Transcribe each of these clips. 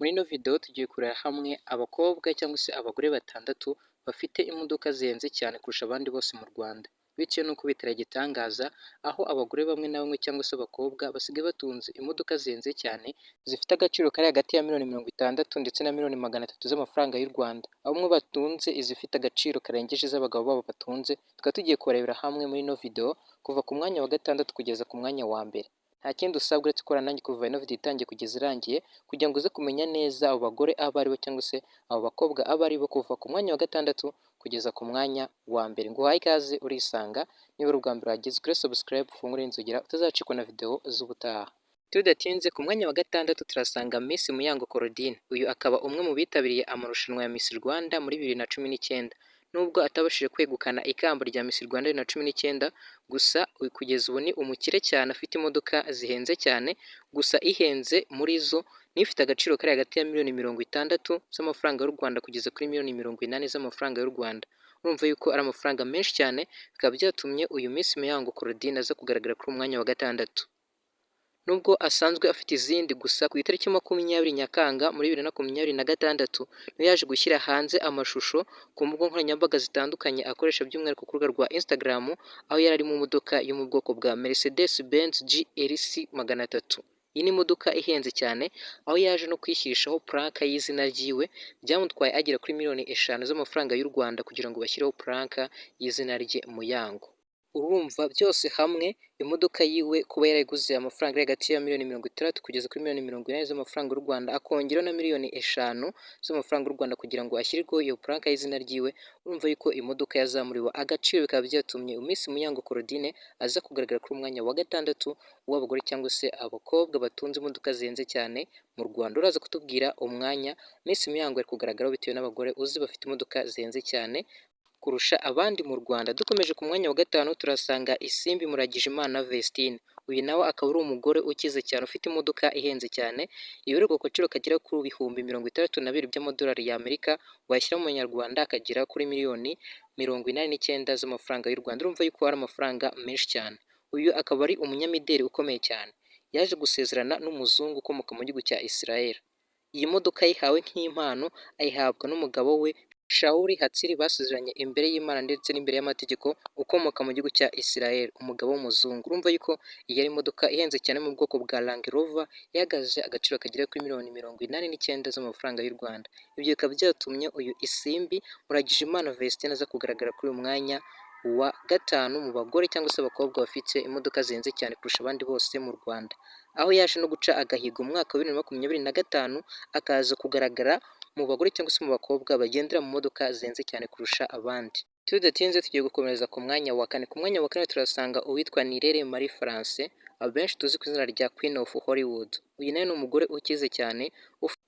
Muri ino video tugiye kureba hamwe abakobwa cyangwa se abagore batandatu bafite imodoka zihenze cyane kurusha abandi bose mu Rwanda. Bitewe n'uko bitari igitangaza, aho abagore bamwe na bamwe cyangwa se abakobwa basigaye batunze imodoka zihenze cyane, zifite agaciro kari hagati ya miliyoni 60 ndetse na miliyoni 300 z'amafaranga y'u Rwanda. Bamwe batunze izifite agaciro karengeje iz'abagabo babo batunze, tukaba tugiye kubarebera hamwe muri ino video kuva ku mwanya wa gatandatu kugeza ku mwanya wa mbere. Nta kindi usabwa uretse gukorana nanjye kuva ino video itangiye kugeza irangiye, kugira ngo uze kumenya neza abo bagore abo ari bo cyangwa se abo bakobwa abo ari bo kuva ku mwanya wa gatandatu kugeza ku mwanya wa mbere. Nguhaye ikaze urisanga, niba ari ubwa mbere wageze kuri subscribe ufungure inzogera utazacikwa na video z'ubutaha. Tudatinze ku mwanya wa gatandatu turasanga Miss Muyango Claudine. Uyu akaba umwe mu bitabiriye amarushanwa ya Miss Rwanda muri 2019. Nubwo atabashije kwegukana ikamba rya Miss Rwanda 2019, gusa kugeza ubu ni umukire cyane, afite imodoka zihenze cyane, gusa ihenze muri zo n'ifite agaciro kari hagati ya miliyoni 60 z'amafaranga y'u Rwanda kugeza kuri miliyoni 80 z'amafaranga y'u Rwanda. Urumva yuko ari amafaranga menshi cyane, bikaba byatumye uyu Miss Muyango Claudine aza kugaragara kuri umwanya wa gatandatu. Nubwo asanzwe afite izindi, gusa ku itariki 20 Nyakanga muri 2026 niyo yaje gushyira hanze amashusho ku mbuga nkoranyambaga zitandukanye akoresha by'umwihariko ku rubuga rwa Instagram, aho yari ari mu modoka yo mu bwoko bwa Mercedes Benz GLC 300. Iyi ni imodoka ihenze cyane, aho yaje no kuyishyirishaho plaque y'izina ryiwe, byamutwaye agera kuri miliyoni 5 z'amafaranga y'u Rwanda kugira ngo bashyireho plaque y'izina rye Muyango. Urumva byose hamwe imodoka yiwe kuba yarayiguze amafaranga ari hagati ya miliyoni 60 kugeza kuri miliyoni 80 z'amafaranga y'u Rwanda, akongeraho na miliyoni 5 z'amafaranga y'u Rwanda kugira ngo ashyirirweho iyo plaque y'izina ryiwe. Urumva yuko imodoka yazamuriwe agaciro, bikaba byatumye Miss Muyango Claudine aza kugaragara kuri umwanya wa gatandatu w'abagore cyangwa se abakobwa batunze imodoka zihenze cyane mu Rwanda. Uraza kutubwira umwanya Miss Muyango ari kugaragaraho bitewe n'abagore uzi bafite imodoka zihenze cyane kurusha abandi mu Rwanda. Dukomeje ku mwanya wa gatanu turasanga Isimbi Muragijimana Vestine. Uyu nawe akaba ari umugore ukize cyane ufite imodoka ihenze cyane, ibarirwa ku gaciro kagera ku bihumbi 62 by'amadolari y'Amerika, washyira mu Manyarwanda akagera kuri miliyoni 89 z'amafaranga y'u Rwanda. Urumva yuko ari amafaranga menshi cyane. Uyu akaba ari umunyamideli ukomeye cyane, yaje gusezerana n'umuzungu ukomoka mu gihugu cya Israel. Iyi modoka yihawe nk'impano, ayihabwa n'umugabo we Shauri Hatsiri, basezeranye imbere y'Imana ndetse n'imbere y'amategeko, ukomoka mu gihugu cya Israel, umugabo w'umuzungu. Urumva yuko iyi ari imodoka ihenze cyane mu bwoko bwa Land Rover, ihagaze agaciro kagera kuri miliyoni 89 z'amafaranga y'u Rwanda. Ibyo bikaba byatumye uyu Isimbi Muragijimana Vestine aza kugaragara kuri uyu mwanya wa gatanu mu bagore cyangwa se abakobwa bafite imodoka zihenze cyane kurusha abandi bose mu Rwanda, aho yaje no guca agahigo mu mwaka wa 2025 akaza kugaragara mu bagore cyangwa se mu bakobwa bagendera mu modoka zihenze cyane kurusha abandi. Tudatinze tugiye gukomereza ku mwanya wa kane. Ku mwanya wa kane turasanga uwitwa Nirere Marie France, abenshi tuzi ku izina rya Queen of Hollywood. Uyu nawe ni umugore ukize cyane,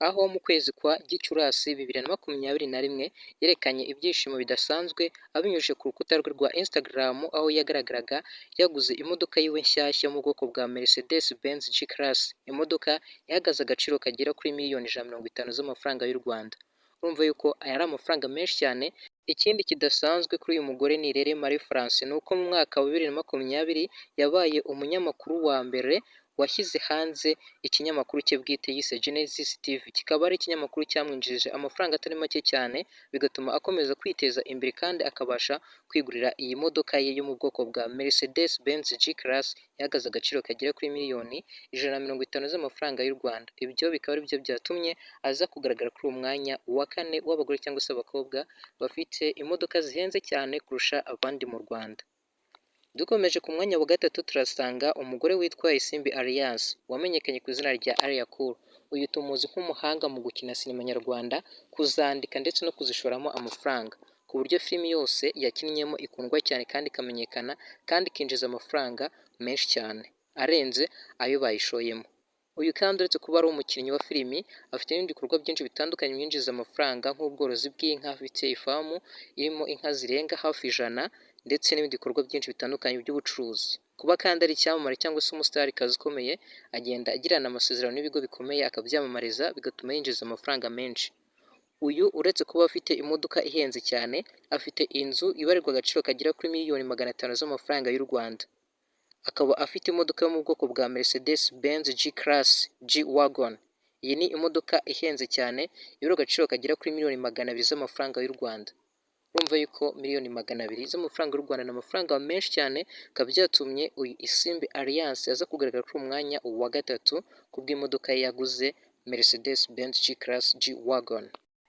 aho mu kwezi kwa Gicurasi 2021 yerekanye ibyishimo bidasanzwe abinyujije ku rukuta rwe rwa Instagram, aho yagaragaraga yaguze imodoka yiwe nshyashya mu bwoko bwa Mercedes Benz G-Class. Imodoka ihagaze agaciro kagera kuri miliyoni 150 z'amafaranga y'u Rwanda. Urumva yuko aya ari amafaranga menshi cyane. Ikindi kidasanzwe kuri uyu mugore Nirere Marie France ni uko mu mwaka wa 2020 yabaye umunyamakuru wa mbere washyize hanze ikinyamakuru cye bwite yise Genesis TV. Kikaba ari ikinyamakuru cyamwinjirije amafaranga atari make cyane, bigatuma akomeza kwiteza imbere kandi akabasha kwigurira iyi modoka ye yo mu bwoko bwa Mercedes Benz G-Class, ihagaze agaciro kagera kuri miliyoni 150 z'amafaranga y'u Rwanda. Ibyo bikaba ari byo byatumye aza kugaragara kuri uwo mwanya wa kane w'abagore cyangwa se abakobwa bafite imodoka zihenze cyane kurusha abandi mu Rwanda. Dukomeje ku mwanya wa gatatu turasanga umugore witwa Isimbi Alliance, wamenyekanye ku izina rya Alia Cool. Uyu tumuzi nk'umuhanga mu gukina sinema nyarwanda, kuzandika ndetse no kuzishoramo amafaranga, ku buryo filimi yose yakinnyemo ikundwa cyane kandi ikamenyekana kandi ikinjiza amafaranga menshi cyane arenze ayo bayishoyemo. Uyu kandi uretse kuba ari umukinnyi wa filimi, afite n'ibindi bikorwa byinshi bitandukanye byinjiza amafaranga nk'ubworozi bw'inka, afite ifamu irimo inka zirenga hafi 100 ndetse n'ibindi bikorwa byinshi bitandukanye by'ubucuruzi. Kuba kandi ari icyamamare cyangwa se umustarikazi ukomeye, agenda agirana amasezerano n'ibigo bikomeye akabyamamariza, bigatuma yinjiza amafaranga menshi. Uyu uretse kuba afite imodoka ihenze cyane, afite inzu ibarirwa agaciro kagera kuri miliyoni 500 z'amafaranga y'u Rwanda. Akaba afite imodoka yo mu bwoko bwa Mercedes Benz G-Class G-Wagon. Iyi ni imodoka ihenze cyane igura agaciro kagera kuri miliyoni 200 z'amafaranga y'u Rwanda. Urumva yuko miliyoni 200 z'amafaranga y'u Rwanda ni amafaranga menshi cyane, bikaba byatumye uyu Isimbi Alliance aza kugaragara kuri uyu mwanya wa gatatu kubw'imodoka ye yaguze Mercedes Benz G-Class G-Wagon.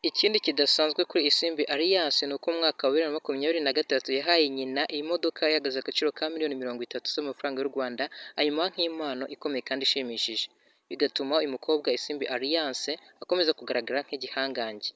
Ikindi kidasanzwe kuri Isimbi Alliance ni uko mu mwaka wa 2023 yahaye nyina iyi modoka ihagaze agaciro ka miliyoni 30 z'amafaranga y'u Rwanda, ayimuha nk'impano ikomeye kandi ishimishije, bigatuma uyu mukobwa Isimbi Alliance akomeza kugaragara nk'igihangange.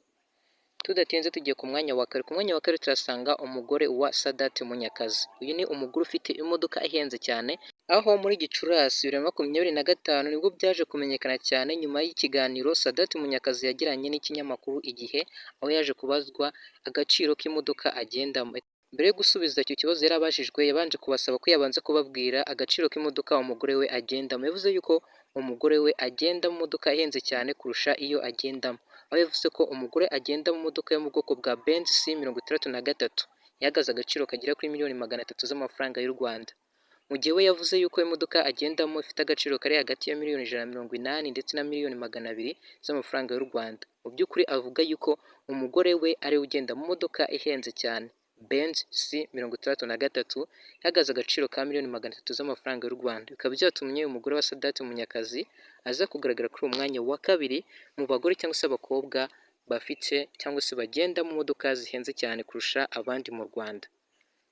Tudatinze tugiye ku mwanya wa kabiri. Ku mwanya wa kabiri turasanga umugore wa Sadat Munyakazi. Uyu ni umugore ufite imodoka ihenze cyane, aho muri Gicurasi 2025 nibwo byaje kumenyekana cyane nyuma y'ikiganiro Sadat Munyakazi yagiranye n'ikinyamakuru Igihe, aho yaje kubazwa agaciro k'imodoka agendamo. Mbere yo gusubiza icyo kibazo yari abajijwe, yabanje kubasaba ko yabanza kubabwira agaciro k'imodoka umugore we agendamo. Yavuze yuko umugore we agenda mu modoka ihenze cyane kurusha iyo agendamo, aho yavuze ko umugore agenda mu modoka yo mu bwoko bwa Benz C63 ihagaze agaciro kagera kuri miliyoni 300 z'amafaranga y'u Rwanda, mu gihe we yavuze yuko imodoka agendamo ifite agaciro kari hagati ya miliyoni 180 ndetse na miliyoni 200 z'amafaranga y'u Rwanda. Mu by'ukuri avuga yuko umugore we ari we ugenda mu modoka ihenze cyane Benz C63 ihagaze agaciro ka miliyoni 300 z'amafaranga y'u Rwanda. Bikaba byatumye umugore wa Sadat Munyakazi aza kugaragara kuri uwo mwanya wa kabiri mu bagore cyangwa se abakobwa bafite cyangwa se bagenda mu modoka zihenze cyane kurusha abandi mu Rwanda.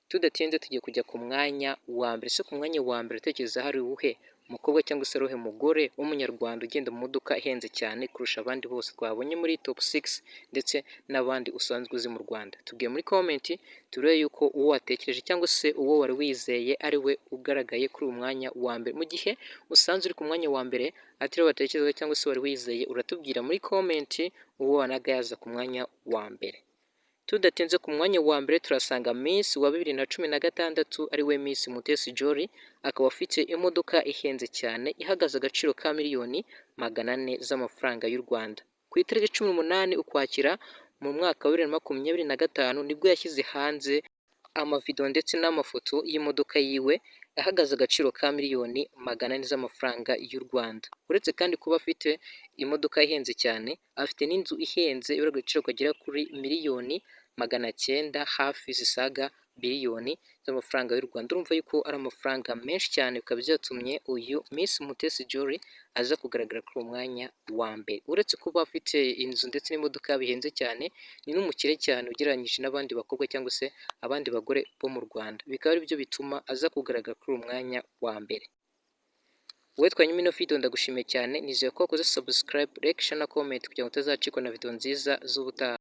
Tudatinze tugiye kujya ku mwanya wa mbere. Se ku mwanya wa mbere utekereza hari uwuhe umukobwa cyangwa se uwuhe mugore w'umunyarwanda ugenda mu modoka ihenze cyane kurusha abandi bose twabonye muri top 6 ndetse n'abandi usanzwe uzi mu Rwanda? Tubwiye muri comment turebe yuko uwo watekereje cyangwa se uwo wari wizeye ari we ugaragaye kuri uyu mwanya wa mbere. Mu gihe usanzwe uri ku mwanya wa mbere atari watekerezaga cyangwa se wari wizeye, uratubwira muri comment uwo wanaga yaza ku mwanya wa mbere. Tudatinze ku mwanya wa mbere turasanga Miss wa 2016 ari we Miss Mutesi Jolly, akaba afite imodoka ihenze cyane ihagaze agaciro ka miliyoni 400 z'amafaranga y'u Rwanda. Ku itariki 18 Ukwakira mu mwaka wa 2025 nibwo yashyize hanze amavideo ndetse n'amafoto y'imodoka yiwe ahagaze agaciro ka miliyoni 400 z'amafaranga y'u Rwanda. Uretse kandi kuba afite imodoka ihenze cyane, afite n'inzu ihenze ibura agaciro kagera kuri miliyoni 900 hafi zisaga biliyoni z'amafaranga y'u Rwanda. Urumva yuko ari amafaranga menshi cyane, bikaba byatumye uyu Miss Mutesi Jolly aza kugaragara kuri uwo mwanya wa mbere. Uretse kuba afite inzu ndetse n'imodoka bihenze cyane, ni n'umukire cyane ugereranyije n'abandi bakobwa cyangwa se abandi bagore bo mu Rwanda. Bikaba ari byo bituma aza kugaragara kuri uwo mwanya wa mbere. Wowe twanyuma ino video ndagushimiye cyane, nizeye ko wakoze subscribe, like, share na comment kugira ngo utazacikwa na video nziza z'ubutaha.